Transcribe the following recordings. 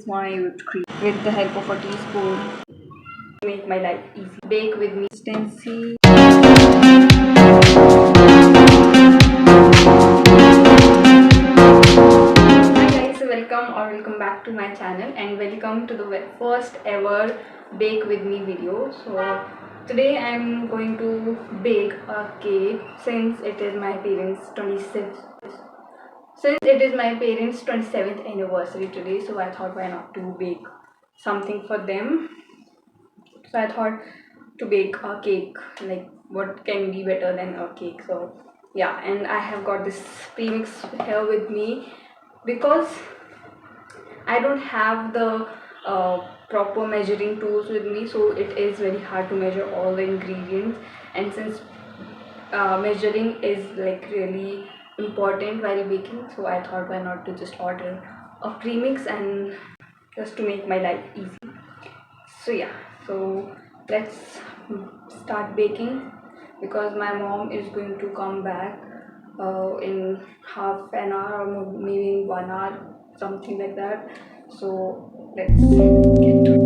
is my whipped cream with the help of a teaspoon to make my life easy. Bake with me consistency. Hi guys, welcome back to my channel and welcome to the first ever bake with me video. So today I'm going to bake a cake since it is my parents' 27th anniversary today, so I thought why not to bake something for them. So I thought to bake a cake, like what can be better than a cake. So yeah, and I have got this premix here with me because I don't have the proper measuring tools with me, so it is very hard to measure all the ingredients. And since measuring is like really important while baking, so I thought why not to just order a premix and just to make my life easy. So yeah, so let's start baking because my mom is going to come back in half an hour or maybe in 1 hour, something like that. So let's get to it.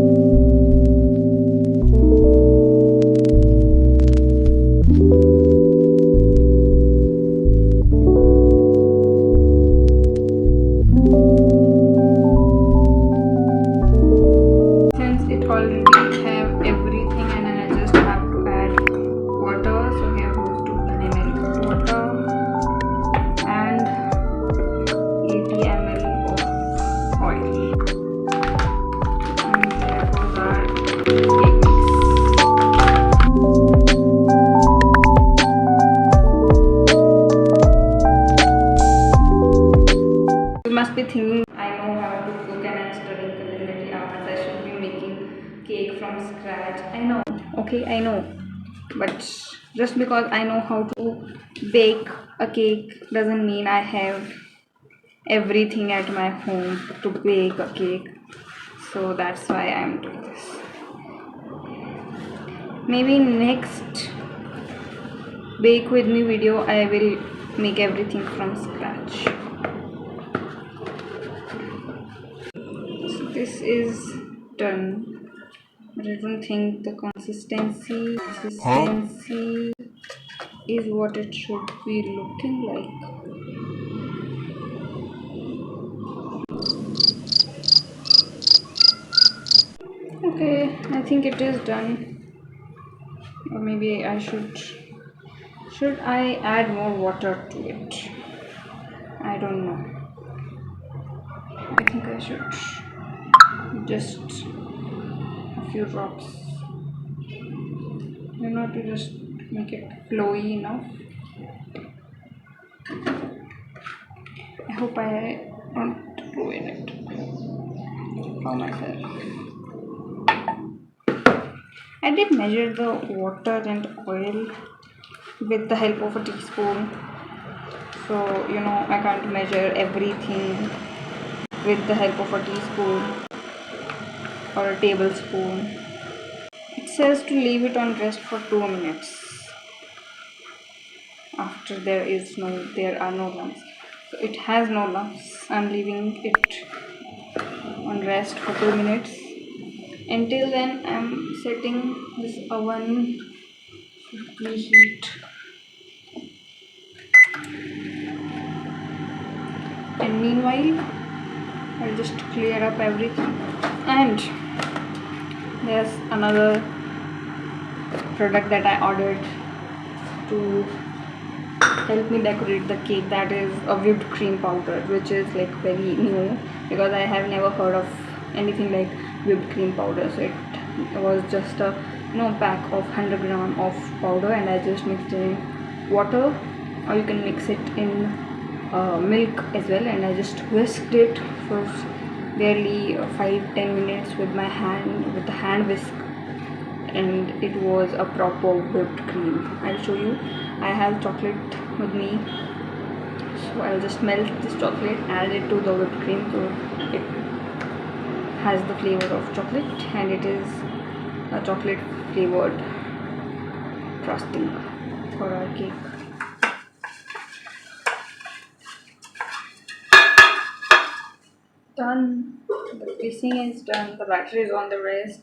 Since it already have everything and I just have to add water, so here goes 200 ml water and 80 ml of oil. And there goes our cake mix. You must be thinking, I know how to cook and I'm studying culinary arts. I should be making cake from scratch. I know, okay, I know. But just because I know how to bake a cake doesn't mean I have everything at my home to bake a cake. So that's why I'm doing this. Maybe next bake with me video I will make everything from scratch. So this is done, but I don't think the consistency is what it should be looking like. Okay, I think it is done. Or maybe I should I add more water to it? I don't know. I think I should just a few drops, to just make it flowy enough. I hope I won't ruin it for myself. I did measure the water and oil with the help of a teaspoon, so I can't measure everything with the help of a teaspoon or a tablespoon. It says to leave it on rest for 2 minutes after there are no lumps. So it has no lumps. I'm leaving it on rest for 2 minutes. Until then, I'm setting this oven to preheat. And meanwhile, I'll just clear up everything. And there's another product that I ordered to help me decorate the cake, that is a whipped cream powder, which is like very new because I have never heard of anything like whipped cream powder. So it was just a pack of 100 gram of powder, and I just mixed it in water, or you can mix it in milk as well, and I just whisked it for barely 5-10 minutes with the hand whisk, and it was a proper whipped cream. I'll show you. I have chocolate with me, so I'll just melt this chocolate, add it to the whipped cream, so it has the flavor of chocolate, and it is a chocolate flavored frosting for our cake. Done. The icing is done, the batter is on the rest.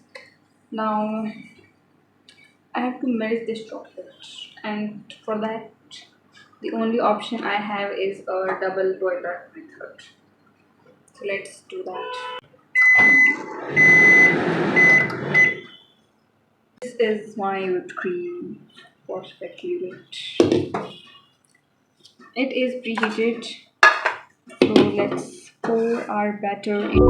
Now I have to melt this chocolate, and for that, the only option I have is a double boiler method. So let's do that. This is my whipped cream, perfectly whipped. It is preheated, so let's pour our batter in.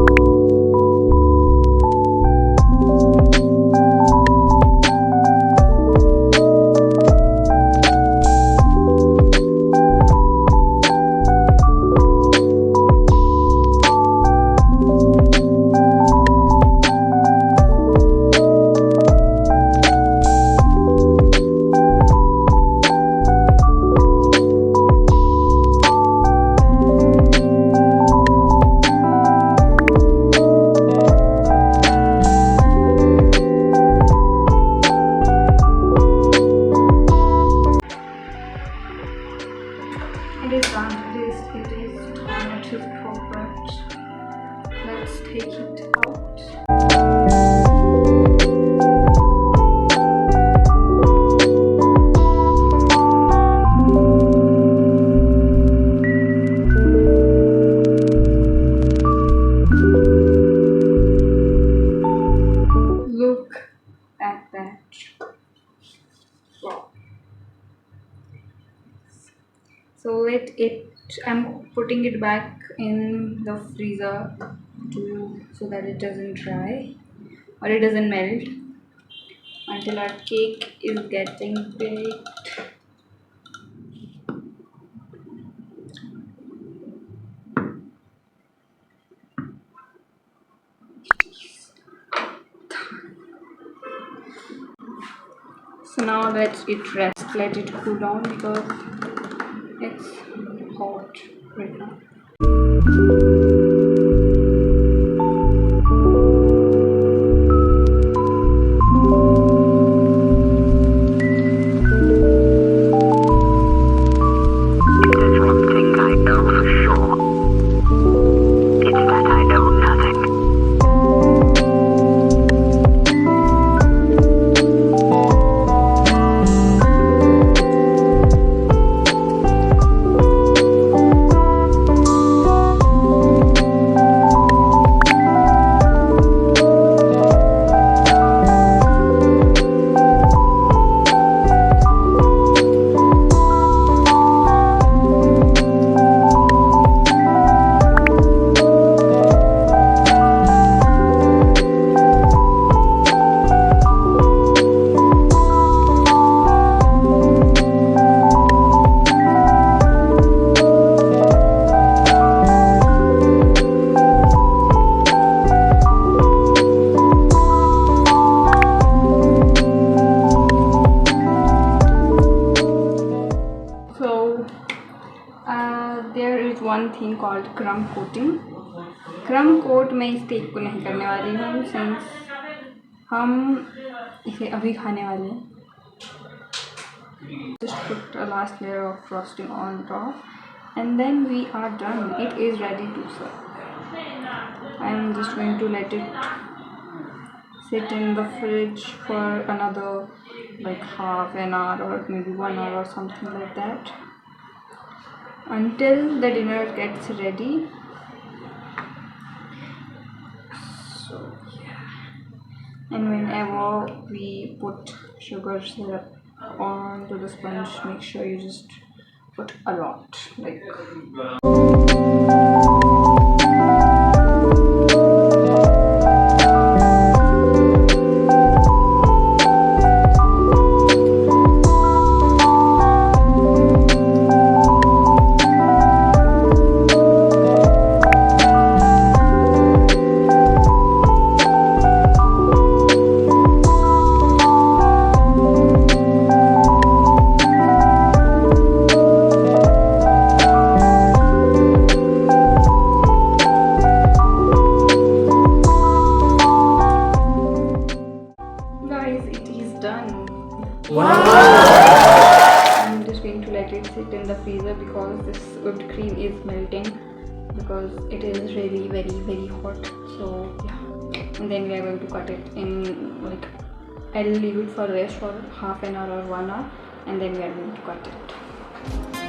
It is done. It is done. It is perfect. Let's take it out. Look at that. Wow. So I'm putting it back in the freezer so that it doesn't dry or it doesn't melt until our cake is getting baked. So now let it rest, let it cool down because it's hot right now. There is one thing called crumb coating. Crumb coat मैं इस cake को नहीं करने वाली हूँ since हम इसे अभी खाने वाले हैं. Just put a last layer of frosting on top and then we are done. It is ready to serve. I am just going to let it sit in the fridge for another like half an hour or maybe 1 hour or something like that until the dinner gets ready. So yeah, and whenever we put sugar syrup onto the sponge, make sure you just put a lot, like I'm just going to let it sit in the freezer because this whipped cream is melting because it is really very hot. So yeah. and then we are going to cut it in, like, I'll leave it for rest for half an hour or 1 hour, and then we are going to cut it.